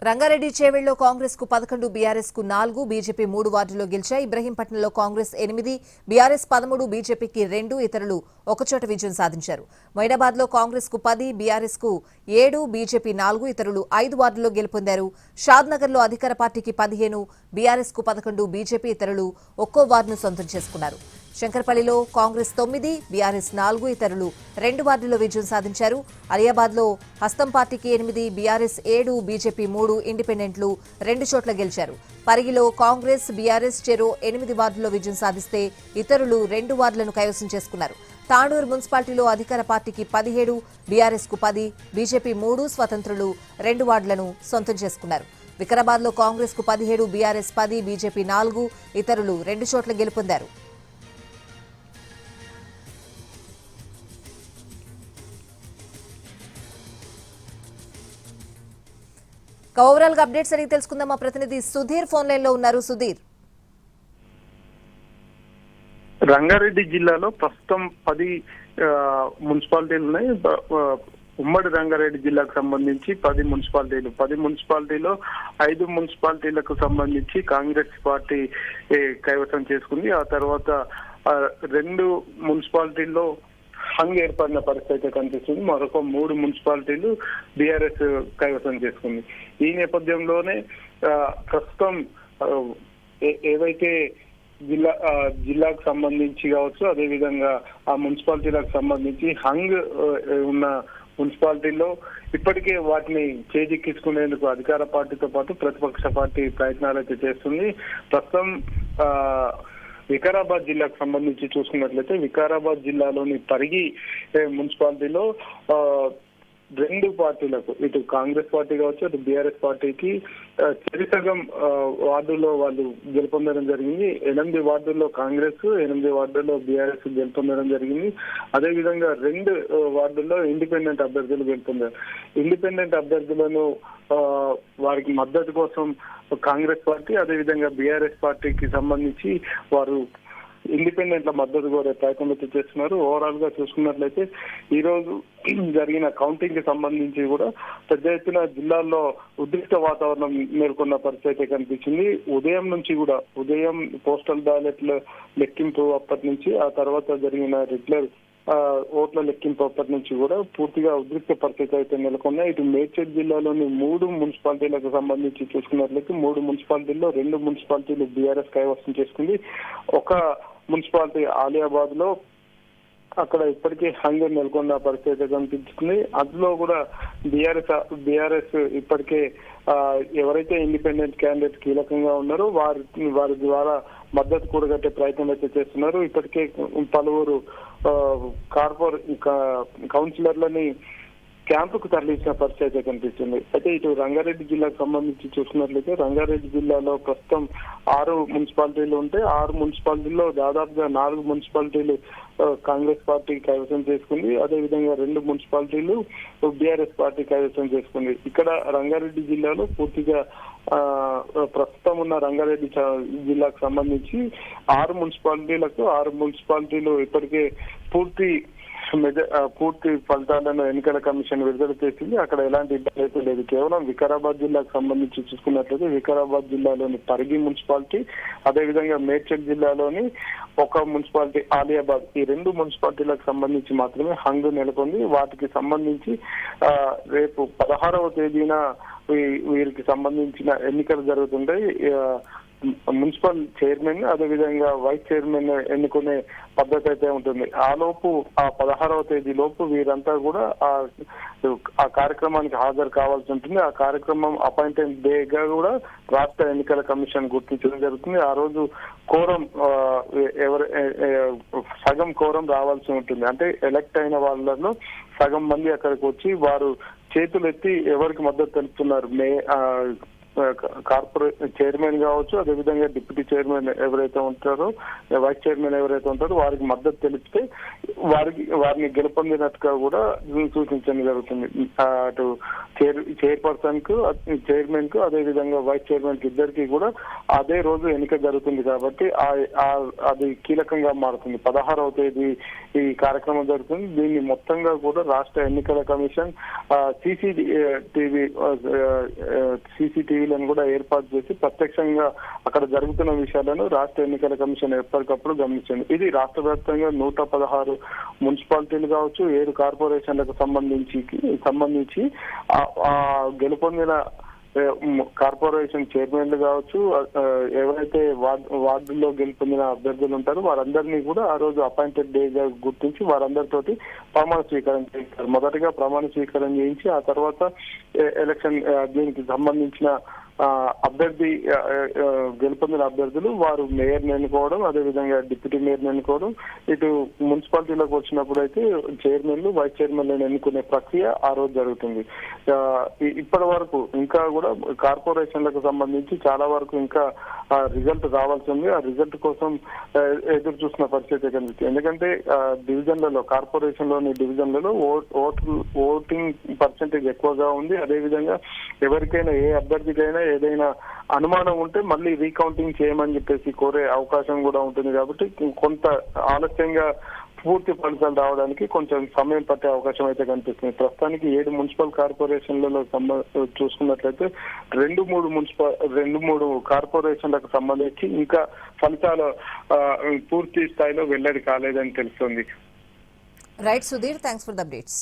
రంగారెడ్డి చేవెళ్లలో కాంగ్రెస్ కు 11, బీఆర్ఎస్ కు 4, బీజేపీ 3 వార్డుల్లో గెలిచాయి. ఇబ్రహీంపట్నంలో కాంగ్రెస్ 8, బీఆర్ఎస్ 13, బీజేపీకి 2, ఇతరులు ఒకచోట విజయం సాధించారు. మొయినాబాద్ లో కాంగ్రెస్ కు 10, బీఆర్ఎస్ కు 7, బీజేపీ 4, ఇతరులు 5 వార్డుల్లో గెలుపొందారు. షాద్ నగర్ లో అధికార పార్టీకి 15, బీఆర్ఎస్ కు 11, బీజేపీ ఇతరులు ఒక్కో వార్డును సొంతం చేసుకున్నారు. శంకర్పల్లిలో కాంగ్రెస్ 9, బీఆర్ఎస్ 4, ఇతరులు 2 వార్డుల్లో విజయం సాధించారు. అలియాబాద్ లో హస్తం పార్టీకి 8, బీఆర్ఎస్ 7, బీజేపీ 3, ఇండిపెండెంట్లు 2 చోట్ల గెలిచారు. పరిగిలో కాంగ్రెస్, బీఆర్ఎస్ చెరో 8 వార్డుల్లో విజయం సాధిస్తే ఇతరులు 2 వార్డులను కైవసం చేసుకున్నారు. తాండూరు మున్సిపాలిటీలో అధికార పార్టీకి 17, బీఆర్ఎస్ కు 10, బీజేపీ 3, స్వతంత్రులు 2 వార్డులను సొంతం చేసుకున్నారు. వికారాబాద్ లో కాంగ్రెస్ కు 17, బీఆర్ఎస్ 10, బీజేపీ 4, ఇతరులు 2 చోట్ల గెలుపొందారు. ఓవరాల్ గా అప్డేట్స్ అడిగి తెలుసుకుందాం. మా ప్రతినిధి సుధీర్ ఫోన్ లైన్ లో ఉన్నారు. సుధీర్, రంగారెడ్డి జిల్లాలో ప్రస్తుతం 10 మున్సిపాలిటీలు ఉన్నాయి. ఉమ్మడి రంగారెడ్డి జిల్లాకు సంబంధించి 10 మున్సిపాలిటీలు. 10 మున్సిపాలిటీలో 5 మున్సిపాలిటీలకు సంబంధించి కాంగ్రెస్ పార్టీ కైవసం చేసుకుంది. ఆ తర్వాత 2 మున్సిపాలిటీల్లో హంగ్ ఏర్పడిన పరిస్థితి అయితే కనిపిస్తుంది. మరొక 3 మున్సిపాలిటీలు బీఆర్ఎస్ కైవసం చేసుకుంది. ఈ నేపథ్యంలోనే ప్రస్తుతం ఏవైతే జిల్లాకు సంబంధించి కావచ్చు, అదేవిధంగా ఆ మున్సిపాలిటీలకు సంబంధించి హంగ్ ఉన్న మున్సిపాలిటీల్లో ఇప్పటికే వాటిని చేజిక్కించుకునేందుకు అధికార పార్టీతో పాటు ప్రతిపక్ష పార్టీ ప్రయత్నాలు అయితే చేస్తుంది. ప్రస్తుతం వికారాబాద్ జిల్లాకు సంబంధించి చూసుకున్నట్లయితే వికారాబాద్ జిల్లాలోని పరిగి మున్సిపాలిటీలో 2 పార్టీలకు, ఇటు కాంగ్రెస్ పార్టీ కావచ్చు, అటు బీఆర్ఎస్ పార్టీకి చెరిసగం వార్డుల్లో వాళ్ళు గెలుపొందడం జరిగింది. 8 వార్డుల్లో కాంగ్రెస్, 8 వార్డుల్లో బీఆర్ఎస్ గెలుపొందడం జరిగింది. అదేవిధంగా 2 వార్డుల్లో ఇండిపెండెంట్ అభ్యర్థులు గెలుపొందారు. ఇండిపెండెంట్ అభ్యర్థులను వారికి మద్దతు కోసం కాంగ్రెస్ పార్టీ, అదేవిధంగా బీఆర్ఎస్ పార్టీకి సంబంధించి వారు ఇండిపెండెంట్ల మద్దతు కోరే ప్రయత్నం అయితే చేస్తున్నారు. ఓవరాల్ గా చూసుకున్నట్లయితే ఈ రోజు జరిగిన కౌంటింగ్ కి సంబంధించి కూడా పెద్ద ఎత్తున జిల్లాల్లో ఉద్రిక్త వాతావరణం నెలకొన్న పరిస్థితి కనిపించింది. ఉదయం పోస్టల్ బ్యాలెట్ల లెక్కింపు అప్పటి నుంచి, ఆ తర్వాత జరిగిన రెగ్యులర్ ఓట్ల లెక్కింపు అప్పటి నుంచి కూడా పూర్తిగా ఉద్రిక్త పరిస్థితి అయితే నెలకొన్నాయి. ఇటు మేడ్చల్ జిల్లాలోని 3 మున్సిపాలిటీలకు సంబంధించి చూసుకున్నట్లయితే 3 మున్సిపాలిటీల్లో 2 మున్సిపాలిటీలు బీఆర్ఎస్ కైవసం చేసుకుంది. ఒక మున్సిపాలిటీ ఆలియాబాద్ లో అక్కడ ఇప్పటికే హంగర్ నెలకొన్న పరిస్థితి కనిపిస్తుంది. అందులో కూడా బీఆర్ఎస్ ఇప్పటికే ఎవరైతే ఇండిపెండెంట్ క్యాండిడేట్ కీలకంగా ఉన్నారో వారి ద్వారా మద్దతు కూడగట్టే ప్రయత్నం అయితే చేస్తున్నారు. ఇప్పటికే పలువురు కౌన్సిలర్లని క్యాంపుకు తరలించిన పరిస్థితి అయితే కనిపిస్తుంది. అయితే ఇటు రంగారెడ్డి జిల్లాకు సంబంధించి చూసుకున్నట్లయితే రంగారెడ్డి జిల్లాలో ప్రస్తుతం 6 మున్సిపాలిటీలు ఉంటే 6 మున్సిపాలిటీల్లో దాదాపుగా 4 మున్సిపాలిటీలు కాంగ్రెస్ పార్టీ కైవసం చేసుకుంది. అదేవిధంగా 2 మున్సిపాలిటీలు బీఆర్ఎస్ పార్టీ కైవసం చేసుకుంది. ఇక్కడ రంగారెడ్డి జిల్లాలో పూర్తిగా ప్రస్తుతం ఉన్న రంగారెడ్డి జిల్లాకు సంబంధించి 6 మున్సిపాలిటీలు ఇప్పటికే పూర్తి ఫలితాలను ఎన్నికల కమిషన్ విడుదల చేసింది. అక్కడ ఎలాంటి ఇబ్బంది అయితే లేదు. కేవలం వికారాబాద్ జిల్లాకు సంబంధించి చూసుకున్నట్లయితే వికారాబాద్ జిల్లాలోని పరిగి మున్సిపాలిటీ, అదేవిధంగా మేడ్చల్ జిల్లాలోని ఒక మున్సిపాలిటీ ఆలియాబాద్, ఈ 2 మున్సిపాలిటీలకు సంబంధించి మాత్రమే హంగ్ నెలకొంది. వాటికి సంబంధించి రేపు 16వ తేదీన వీరికి సంబంధించిన ఎన్నికలు జరుగుతుంటాయి. మున్సిపల్ చైర్మన్, అదేవిధంగా వైస్ చైర్మన్ ఎన్నుకునే పద్ధతి అయితే ఉంటుంది. ఆ 16వ తేదీ లోపు వీరంతా కూడా ఆ కార్యక్రమానికి హాజరు కావాల్సి ఉంటుంది. ఆ కార్యక్రమం అపాయింటెడ్ డేగా కూడా రాష్ట్ర ఎన్నికల కమిషన్ గుర్తించడం జరుగుతుంది. ఆ రోజు కోరం సగం కోరం రావాల్సి ఉంటుంది. అంటే ఎలక్ట్ అయిన వాళ్ళలో సగం మంది అక్కడికి వచ్చి వారు చేతులెత్తి ఎవరికి మద్దతు తెలుపుతున్నారు కార్పొరేట్ చైర్మన్ కావచ్చు, అదేవిధంగా డిప్యూటీ చైర్మన్ ఎవరైతే ఉంటారో, వైస్ చైర్మన్ ఎవరైతే ఉంటారో వారికి మద్దతు తెలిపితే వారిని గెలుపొందినట్టుగా కూడా సూచించడం జరుగుతుంది. అటు చైర్పర్సన్ కు, చైర్మన్ కు, అదే విధంగా వైస్ చైర్మన్ కి ఇద్దరికి కూడా అదే రోజు ఎన్నిక జరుగుతుంది కాబట్టి అది కీలకంగా మారుతుంది. 16వ తేదీ ఈ కార్యక్రమం జరుగుతుంది. దీన్ని మొత్తంగా కూడా రాష్ట్ర ఎన్నికల కమిషన్ సీసీటీవీలను కూడా ఏర్పాటు చేసి ప్రత్యక్షంగా అక్కడ జరుగుతున్న విషయాలను రాష్ట్ర ఎన్నికల కమిషన్ ఎప్పటికప్పుడు గమనించింది. ఇది రాష్ట్ర వ్యాప్తంగా 116 మున్సిపాలిటీలు కావచ్చు, 7 కార్పొరేషన్లకు సంబంధించి గెలుపొందిన కార్పొరేషన్ చైర్మన్లు కావచ్చు, ఎవరైతే వార్డుల్లో గెలుపొందిన అభ్యర్థులు ఉంటారో వారందరినీ కూడా ఆ రోజు అపాయింటెడ్ డేగా గుర్తించి వారందరితోటి ప్రమాణ స్వీకారం చేస్తారు. మొదటిగా ప్రమాణ స్వీకారం చేయించి ఆ తర్వాత ఎలక్షన్ దీనికి సంబంధించిన అభ్యర్థి గెలుపొందిన అభ్యర్థులు వారు మేయర్ని ఎన్నుకోవడం, అదేవిధంగా డిప్యూటీ మేయర్ని ఎన్నుకోవడం, ఇటు మున్సిపాలిటీలోకి వచ్చినప్పుడు అయితే చైర్మన్లు, వైస్ చైర్మన్లను ఎన్నుకునే ప్రక్రియ ఆ రోజు జరుగుతుంది. ఇప్పటి వరకు ఇంకా కూడా కార్పొరేషన్లకు సంబంధించి చాలా వరకు ఇంకా రిజల్ట్ రావాల్సి ఉంది. ఆ రిజల్ట్ కోసం ఎదురు చూసిన పరిస్థితి కనిపిస్తుంది. ఎందుకంటే డివిజన్లలో, కార్పొరేషన్ లోని డివిజన్లలో ఓటింగ్ పర్సెంటేజ్ ఎక్కువగా ఉంది. అదేవిధంగా ఎవరికైనా, ఏ అభ్యర్థికైనా ఏదైనా అనుమానం ఉంటే మళ్ళీ రీకౌంటింగ్ చేయమని చెప్పేసి కోరే అవకాశం కూడా ఉంటుంది. కాబట్టి కొంత ఆలస్యంగా పూర్తి ఫలితాలు రావడానికి కొంచెం సమయం పట్టే అవకాశం అయితే కనిపిస్తుంది. ప్రస్తుతానికి 7 మున్సిపల్ కార్పొరేషన్లలో చూసుకున్నట్లయితే 2-3 కార్పొరేషన్లకు సంబంధించి ఇంకా ఫలితాలు పూర్తి స్థాయిలో వెల్లడి కాలేదని తెలుస్తుంది. Right Sudheer, thanks for the updates.